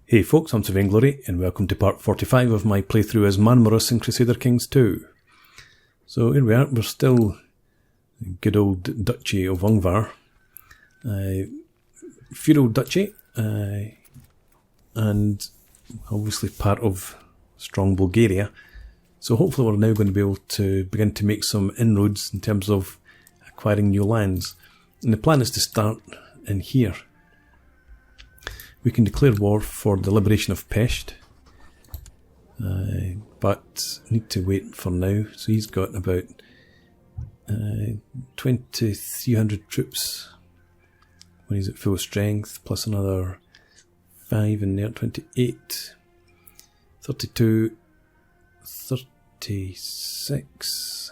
Hey folks, I'm Vainglory, and welcome to part 45 of my playthrough as Marmaros in Crusader Kings II. So here we are, we're still good old Duchy of Ungvar, feudal duchy, and obviously part of strong Bulgaria. So hopefully we're now going to be able to begin to make some inroads in terms of acquiring new lands. And the plan is to start in here. We can declare war for the liberation of Pest, but need to wait for now. So he's got about 2,300 troops when he's at full strength, plus another 5 in there, 28, 32, 36.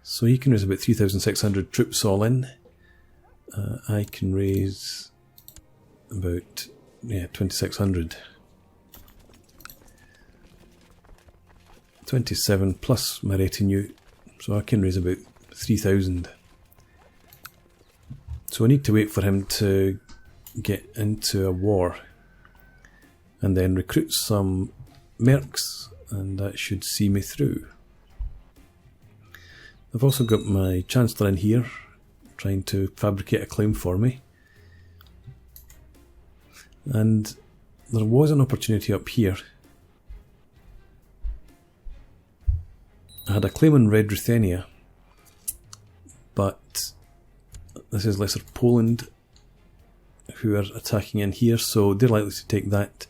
So he can raise about 3,600 troops all in. I can raise about 2,600. 27 plus my retinue, so I can raise about 3,000. So I need to wait for him to get into a war and then recruit some mercs, and that should see me through. I've also got my Chancellor in here trying to fabricate a claim for me. And there was an opportunity up here. I had a claim on Red Ruthenia, but this is Lesser Poland who are attacking in here, so they're likely to take that.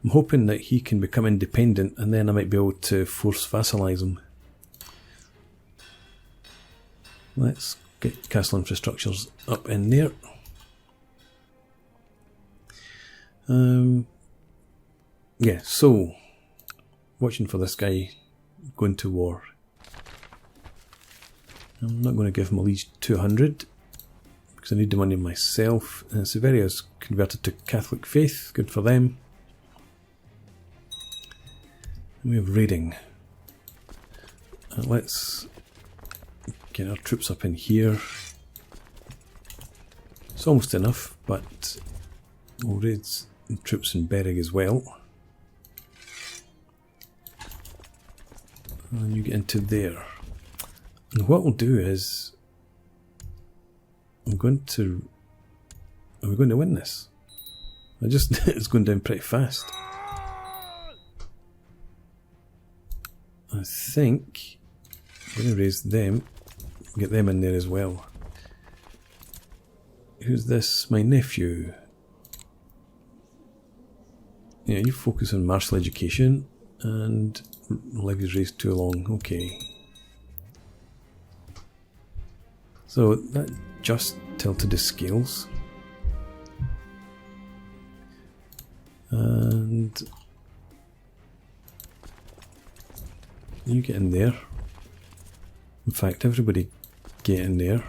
I'm hoping that he can become independent, and then I might be able to force vassalize him. Let's get castle infrastructures up in there. Yeah, so watching for this guy going to war. I'm not going to give him at least 200 because I need the money myself. Severia's converted to Catholic faith, good for them. And we have raiding. Let's get our troops up in here. It's almost enough, but we'll raid troops in Bereg as well. And you get into there. And what we'll do is are we going to win this? It's going down pretty fast. I think I'm going to raise them, get them in there as well. Who's this? My nephew. Yeah, you focus on martial education, and levies raised too long. Okay. So that just tilted the scales. And you get in there. In fact, everybody get in there.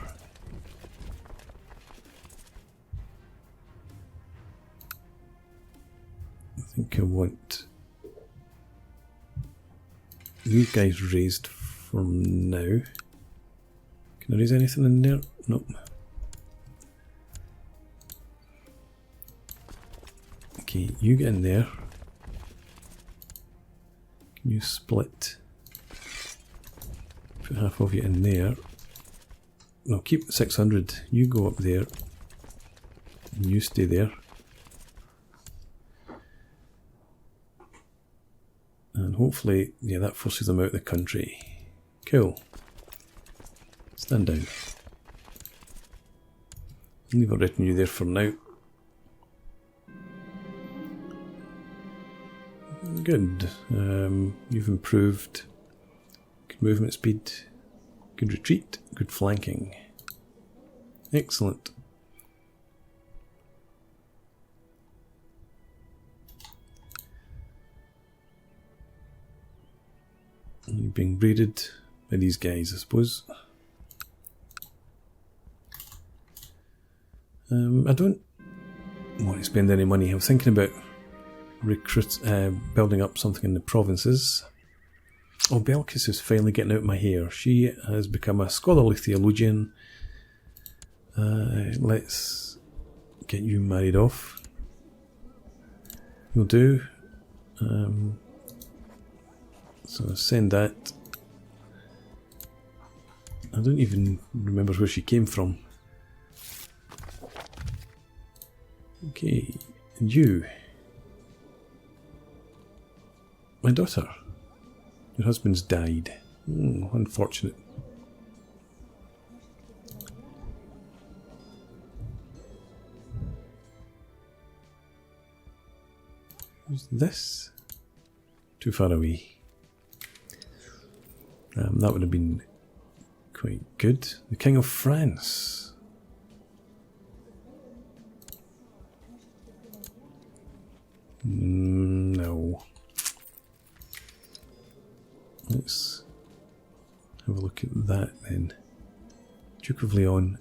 I think I want you guys raised for now. Can I raise anything in there? Nope. Okay, you get in there. Can you split? Put half of you in there. No, keep 600. You go up there. And you stay there. And hopefully, yeah, that forces them out of the country. Cool. Stand down. Leave a retinue there for now. Good. You've improved. Good movement speed. Good retreat. Good flanking. Excellent. You're being raided by these guys, I suppose. I don't want to spend any money. I was thinking about building up something in the provinces. Oh, Belkis is finally getting out my hair. She has become a scholarly theologian. Let's get you married off. will do. So send that. I don't even remember where she came from. Okay, and you. My daughter. Your husband's died. Unfortunate. Who's this? Too far away. That would have been quite good. The King of France. No. Let's have a look at that then. Duke of Leon.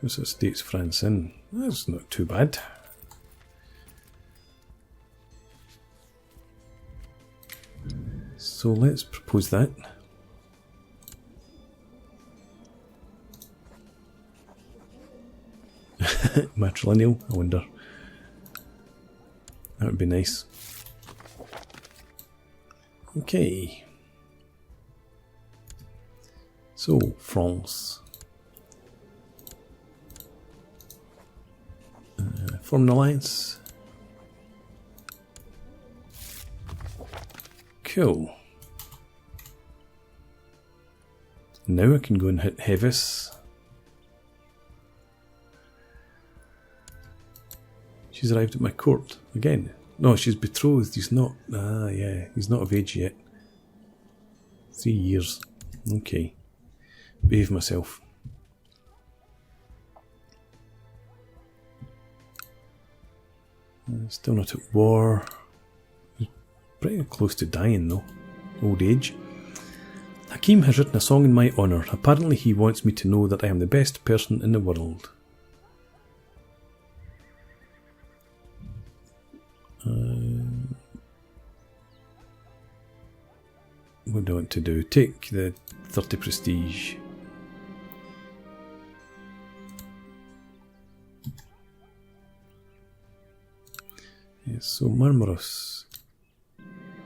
What's that state's France in? That's not too bad. So let's propose that. Matrilineal, I wonder. That would be nice. Okay. So, France. Form an alliance. Cool. Now I can go and hit Hevis. She's arrived at my court again. No, she's betrothed. He's not. Ah, yeah, he's not of age yet. 3 years. Okay. Behave myself. Still not at war. He's pretty close to dying though. Old age. Hakim has written a song in my honour. Apparently he wants me to know that I am the best person in the world. What do I want to do? Take the 30 prestige. Yes, so Marmaros.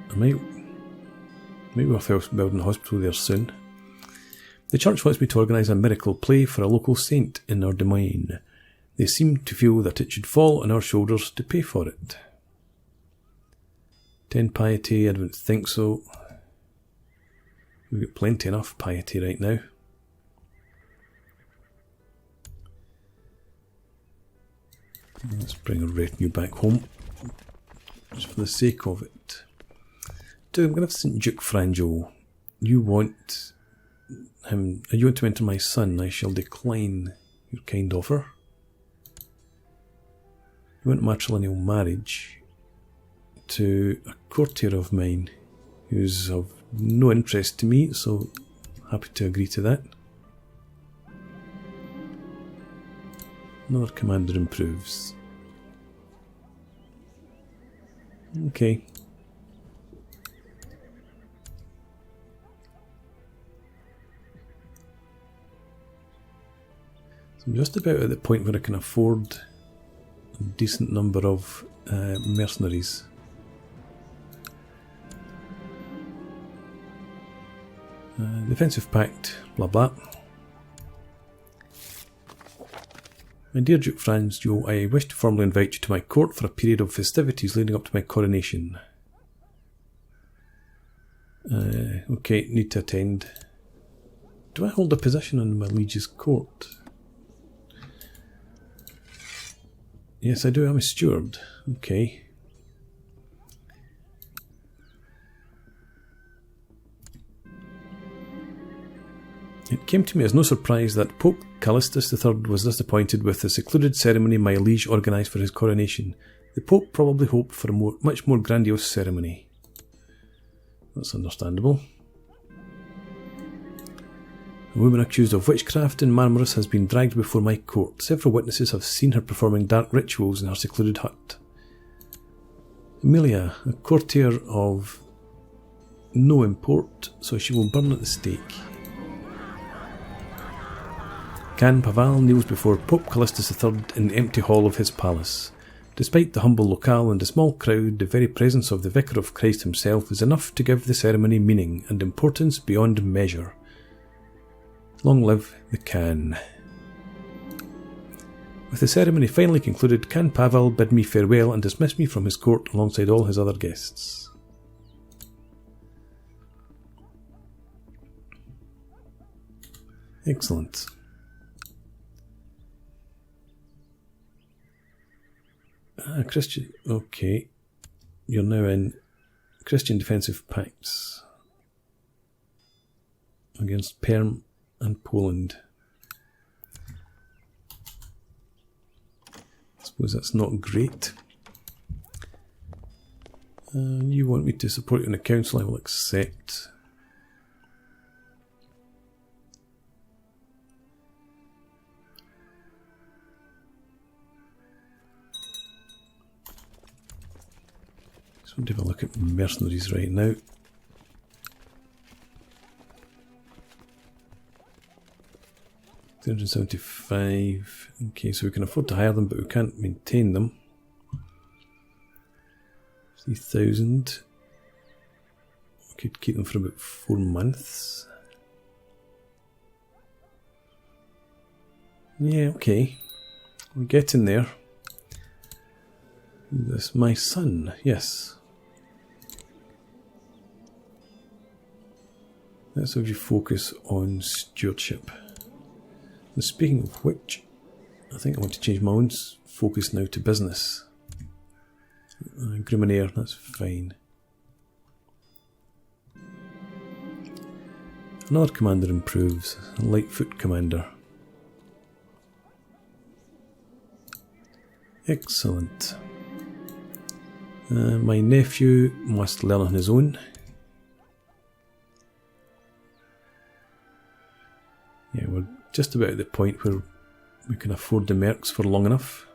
I might worth building a hospital there soon. The church wants me to organise a miracle play for a local saint in our domain. They seem to feel that it should fall on our shoulders to pay for it. 10 piety, I don't think so. We've got plenty enough piety right now. Let's bring a retinue back home, just for the sake of it. I'm going to have St. Duke Franjo. You want him? You want to enter my son? I shall decline your kind offer. You want matrilineal marriage to a courtier of mine who's of no interest to me, so happy to agree to that. Another commander improves. Okay. So I'm just about at the point where I can afford a decent number of mercenaries. Defensive pact, blah blah. My dear Duke Franjo, I wish to formally invite you to my court for a period of festivities leading up to my coronation. Okay, need to attend. Do I hold a position on my liege's court? Yes, I do. I'm a steward. Okay. It came to me as no surprise that Pope Callistus III was disappointed with the secluded ceremony my liege organised for his coronation. The Pope probably hoped for a much more grandiose ceremony. That's understandable. A woman accused of witchcraft in Marmaros has been dragged before my court. Several witnesses have seen her performing dark rituals in her secluded hut. Emilia, a courtier of no import, so she will burn at the stake. Can Paval kneels before Pope Callistus III in the empty hall of his palace. Despite the humble locale and the small crowd, the very presence of the Vicar of Christ himself is enough to give the ceremony meaning and importance beyond measure. Long live the Can. With the ceremony finally concluded, Can Pavel bid me farewell and dismissed me from his court alongside all his other guests. Excellent. Christian, okay. You're now in Christian defensive pacts against Perm and Poland. I suppose that's not great. You want me to support you in the council, I will accept. So we'll have a look at mercenaries right now. $375. Okay, so we can afford to hire them, but we can't maintain them. 3,000. We could keep them for about 4 months. Yeah, okay. We're getting there. This my son, yes. Let's have you focus on stewardship. And speaking of which, I think I want to change my own focus now to business. Griminaire, that's fine. Another commander improves. A Lightfoot commander. Excellent. My nephew must learn on his own. Yeah, we're just about at the point where we can afford the mercs for long enough.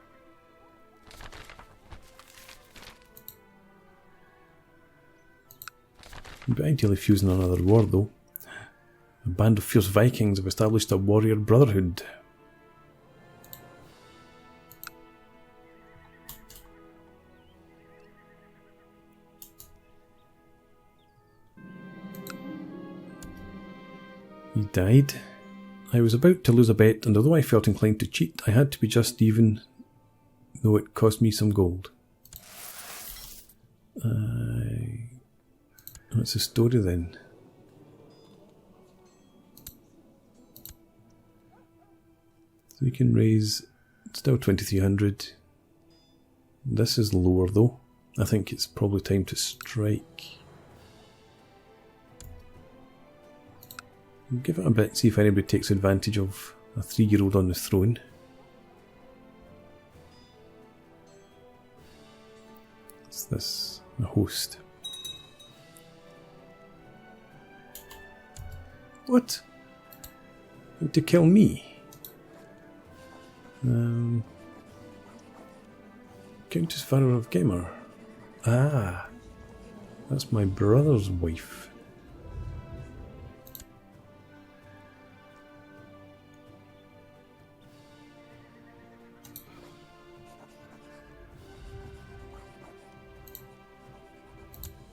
But ideally fusing another war though. A band of fierce Vikings have established a warrior brotherhood. He died. I was about to lose a bet, and although I felt inclined to cheat, I had to be just even, though it cost me some gold. What's the story then? So you can raise, still 2,300. This is lower though. I think it's probably time to strike. Give it a bit, see if anybody takes advantage of a 3-year-old on the throne. What's this? A host. What? To kill me? Countess Farrow of Gamer. Ah, that's my brother's wife.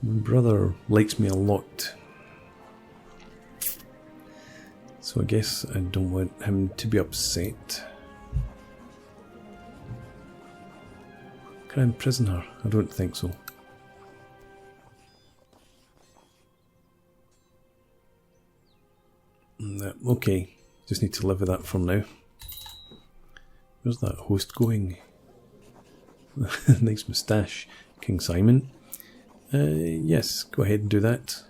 My brother likes me a lot, so I guess I don't want him to be upset. Can I imprison her? I don't think so. Okay, just need to live with that for now. Where's that host going? Nice moustache, King Simon. Yes, go ahead and do that.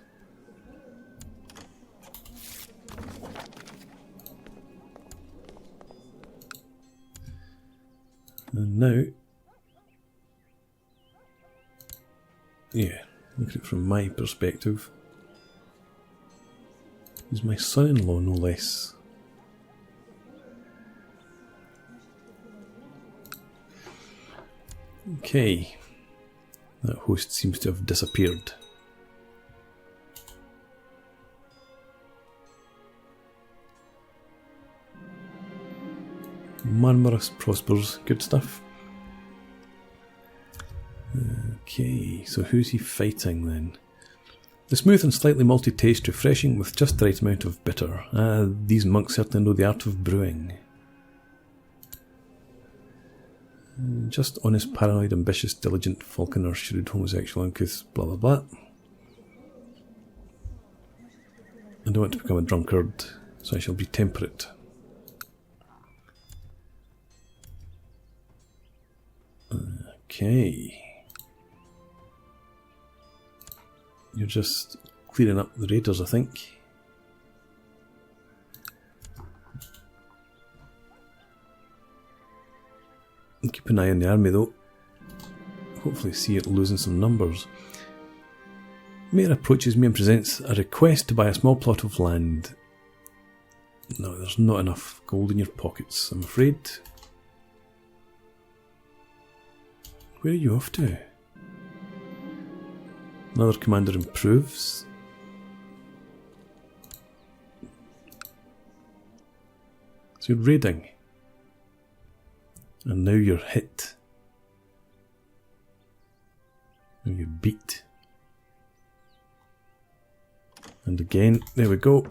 And now, yeah, look at it from my perspective. He's my son-in-law, no less. Okay. That host seems to have disappeared. Marmaros prospers. Good stuff. Okay, so who's he fighting then? The smooth and slightly malty taste, refreshing with just the right amount of bitter. These monks certainly know the art of brewing. Just honest, paranoid, ambitious, diligent, falconer, shrewd, homosexual, uncouth, blah blah blah. I don't want to become a drunkard, so I shall be temperate. Okay. You're just clearing up the raiders, I think. And keep an eye on the army though. Hopefully see it losing some numbers. Mayor approaches me and presents a request to buy a small plot of land. No, there's not enough gold in your pockets, I'm afraid. Where are you off to? Another commander improves. So you're raiding. And now you're hit. Now you're beat. And again, there we go.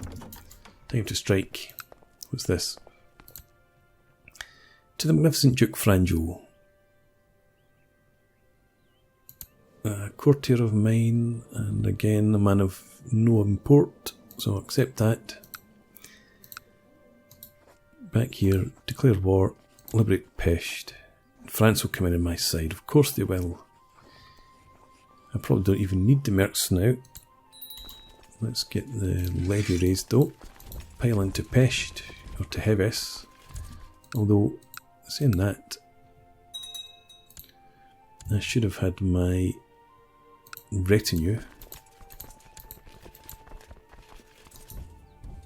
Time to strike. What's this? To the magnificent Duke Franjo. A courtier of mine, and again a man of no import, so I'll accept that. Back here, declare war, liberate Pest. France will come in on my side, of course they will. I probably don't even need the mercs now. Let's get the levy raised though. Pile into Pest, or to Heves. Although, saying that, I should have had my retinue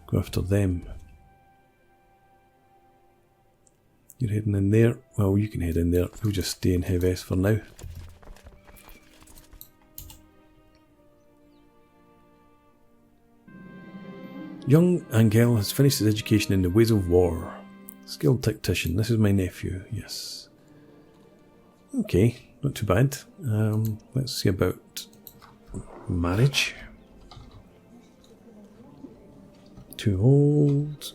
go after them. You're heading in there. Well, you can head in there. We'll just stay in Heves for now. Young Angel has finished his education in the ways of war. Skilled tactician. This is my nephew. Yes. Okay, not too bad. Let's see about marriage. Too old.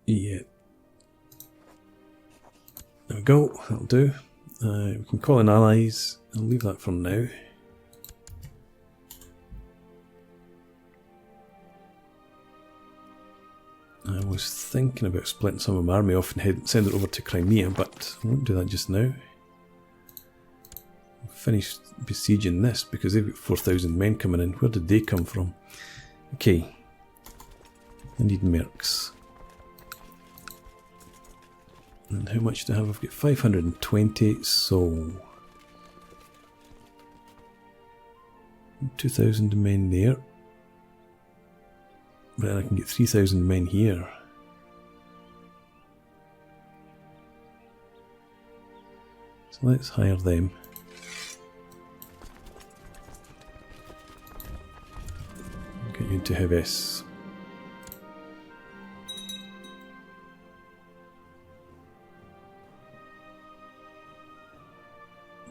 Yeah. There we go, that'll do. We can call in allies. I'll leave that for now. I was thinking about splitting some of my army off and send it over to Crimea, but I won't do that just now. I'll finish besieging this because they've got 4,000 men coming in. Where did they come from? Okay. I need mercs. And how much do I have? I've got 520, so 2,000 men there. But then I can get 3,000 men here. So let's hire them. Get you into Heves.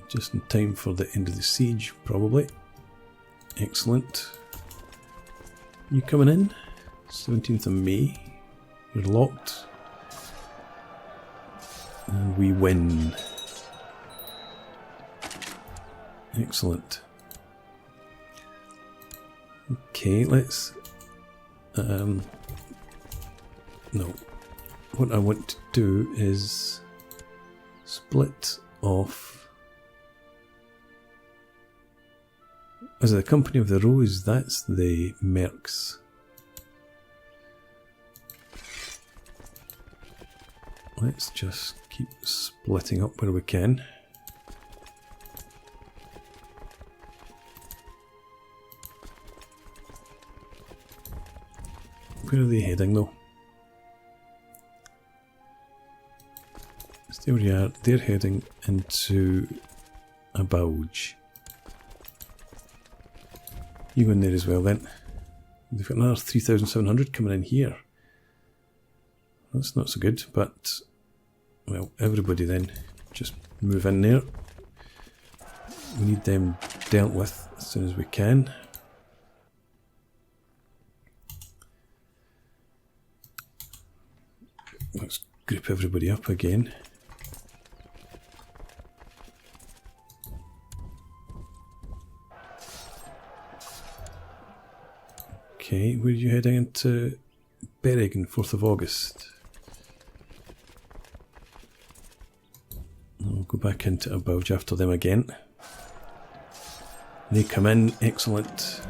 Just in time for the end of the siege, probably. Excellent. You coming in? 17th of May. You're locked. And we win. Excellent. Okay, let's... no. What I want to do is split off... Is it the Company of the Rose? That's the mercs. Let's just keep splitting up where we can. Where are they heading though? Stay where you are. They're heading into a Bulge. You go in there as well then. They've got another 3,700 coming in here. That's not so good, but, well, everybody then just move in there. We need them dealt with as soon as we can. Let's group everybody up again. Okay, where are you heading into? Bereg on 4th of August. I'll go back into Abouj after them again. They come in, excellent.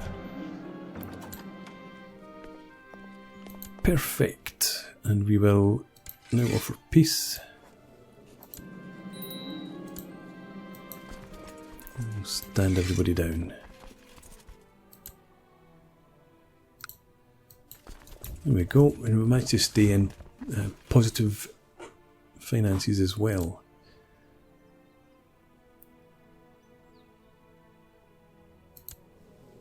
Perfect. And we will now offer peace. We'll stand everybody down. There we go, and we managed to stay in positive finances as well.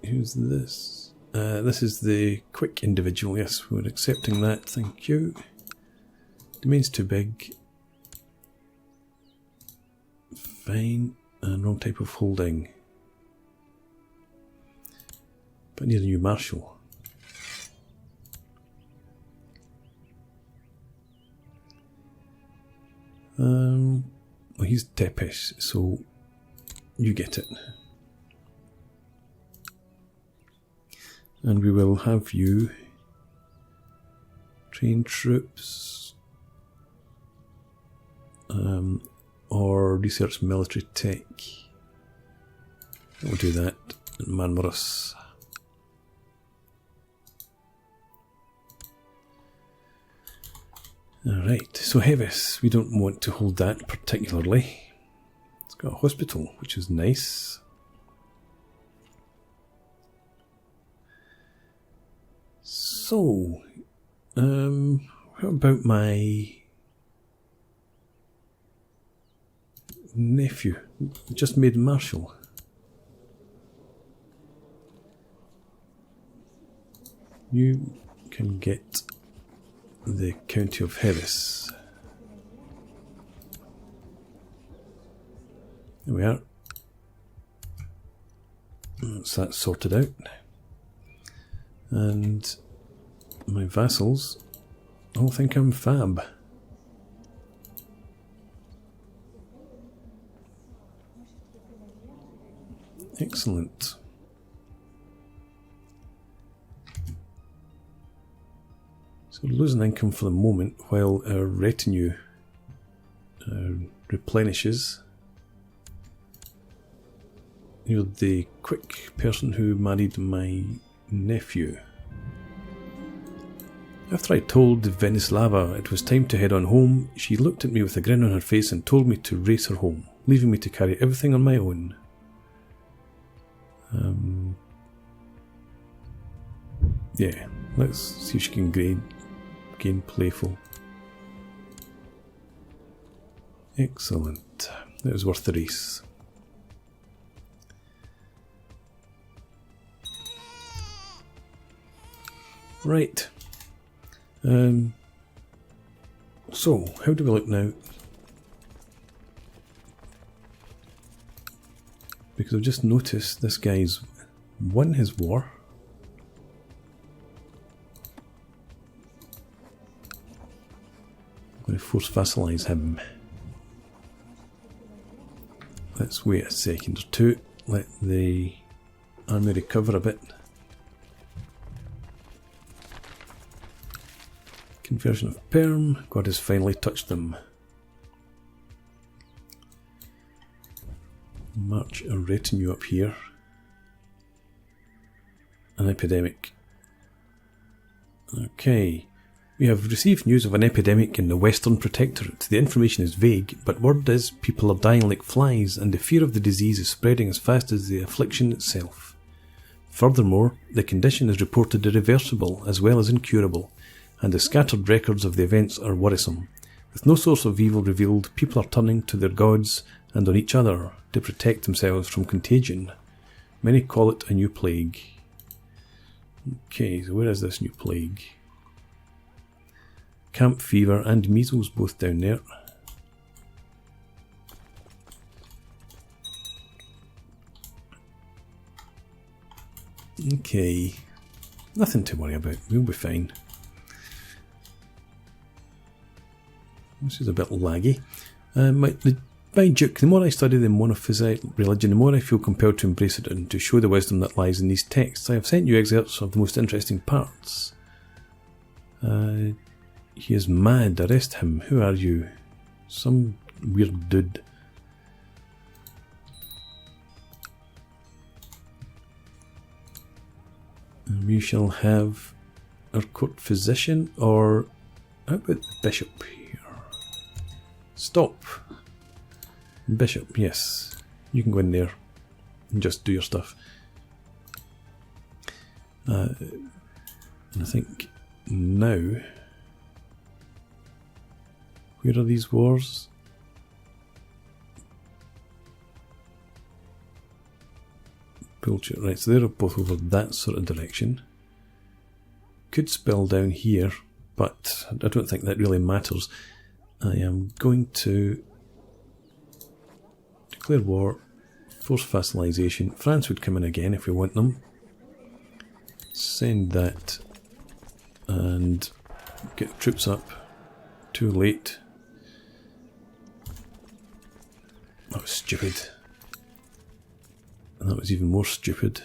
Who's this? This is the quick individual. Yes, we're accepting that. Thank you. Domain's too big. Fine. And wrong type of holding. But need a new marshal. Well, he's Tepesh, so you get it. And we will have you train troops or research military tech. We'll do that in Marmaros. Alright, so Heves, we don't want to hold that particularly. It's got a hospital, which is nice. So, what about my nephew? Just made marshal. You can get the county of Heves. There we are. That's that sorted out. And my vassals all think I'm fab. Excellent. So we're losing income for the moment while our retinue replenishes. You're the quick person who married my nephew. After I told Venislava it was time to head on home, she looked at me with a grin on her face and told me to race her home, leaving me to carry everything on my own. Yeah, let's see if she can gain playful. Excellent. That was worth the race. Right. So, how do we look now? Because I've just noticed this guy's won his war. I'm going to force vassalize him. Let's wait a second or two. Let the army recover a bit. Conversion of Perm. God has finally touched them. March a retinue up here. An epidemic. Okay. We have received news of an epidemic in the Western Protectorate. The information is vague, but word is people are dying like flies, and the fear of the disease is spreading as fast as the affliction itself. Furthermore, the condition is reported irreversible as well as incurable, and the scattered records of the events are worrisome. With no source of evil revealed, people are turning to their gods and on each other to protect themselves from contagion. Many call it a new plague. Okay, so where is this new plague? Camp fever and measles both down there. Okay, nothing to worry about, we'll be fine. This is a bit laggy. By Duke, the more I study the monophysite religion, the more I feel compelled to embrace it and to show the wisdom that lies in these texts. I have sent you excerpts of the most interesting parts. He is mad, arrest him. Who are you? Some weird dude. And we shall have our court physician, or how about the bishop here? Stop. Bishop, yes. You can go in there and just do your stuff. And I think now, where are these wars? Bullshit, right, so they're both over that sort of direction. Could spill down here, but I don't think that really matters. I am going to declare war, force vassalization. France would come in again if we want them. Send that and get troops up. Too late. That was stupid. And that was even more stupid.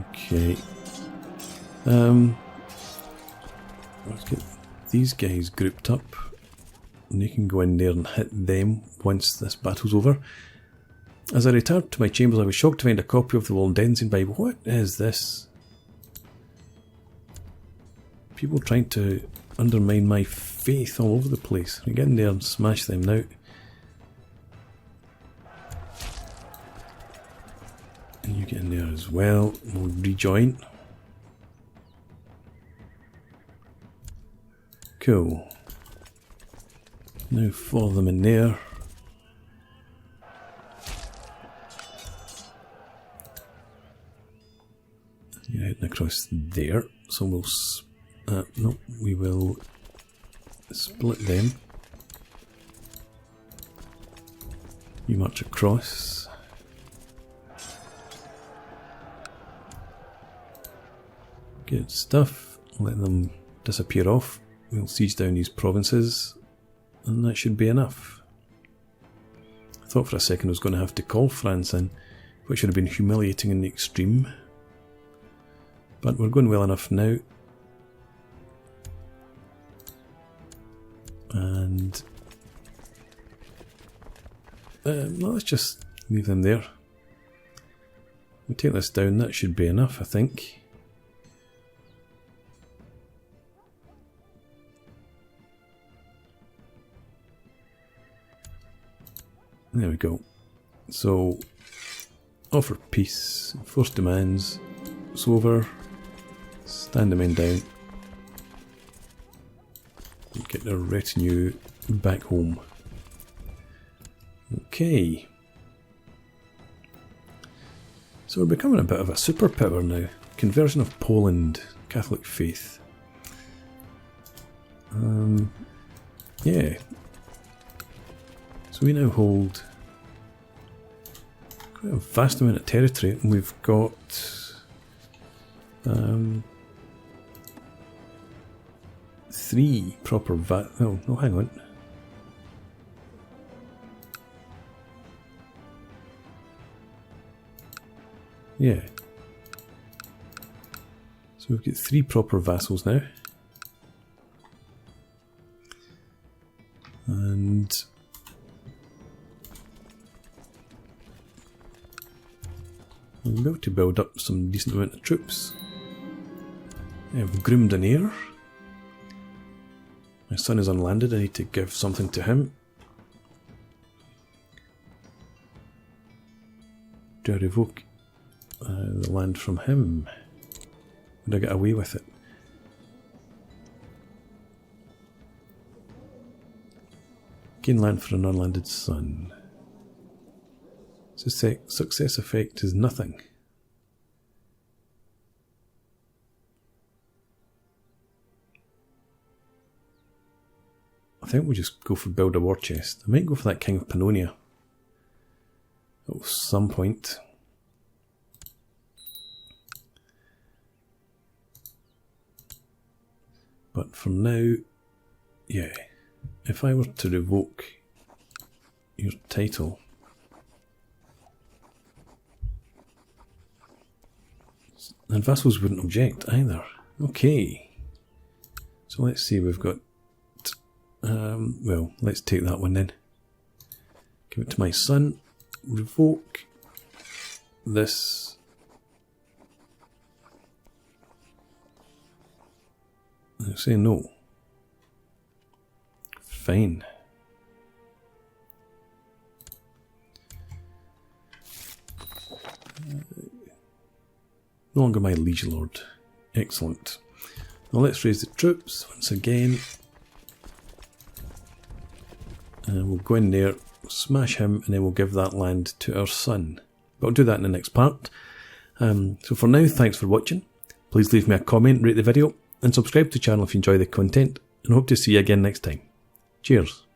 Okay. Let's get these guys grouped up. And they can go in there and hit them once this battle's over. As I returned to my chambers, I was shocked to find a copy of the Waldensian Bible. What is this? People trying to undermine my faith all over the place. I get in there and smash them now. And you get in there as well. We'll rejoin. Cool. Now follow them in there. You're heading across there, so we'll no, we will split them. You march across. Good stuff. Let them disappear off. We'll siege down these provinces, and that should be enough. I thought for a second I was going to have to call France in, which would have been humiliating in the extreme. But we're going well enough now. And no, let's just leave them there. We take this down, that should be enough, I think. There we go. So, offer peace, force demands, it's over, stand the men down, and get their retinue back home. Okay. So we're becoming a bit of a superpower now. Conversion of Poland, Catholic faith. Yeah. So we now hold quite a vast amount of territory, and we've got three proper no, hang on. Yeah. So we've got three proper vassals now. And we'll be able to build up some decent amount of troops. I've groomed an heir. My son is unlanded, I need to give something to him. Do I revoke the land from him? Would I get away with it? Gain land for an unlanded son. Success effect is nothing. I think we'll just go for build a war chest. I might go for that King of Pannonia at some point. But for now, yeah, if I were to revoke your title, and vassals wouldn't object either. Okay, so let's see, we've got, well, let's take that one then. Give it to my son, revoke this. I say no. Fine. No longer my liege lord. Excellent. Now let's raise the troops once again. And we'll go in there, smash him, and then we'll give that land to our son. But I'll do that in the next part. So for now, thanks for watching. Please leave me a comment, rate the video, and subscribe to the channel if you enjoy the content, and hope to see you again next time. Cheers.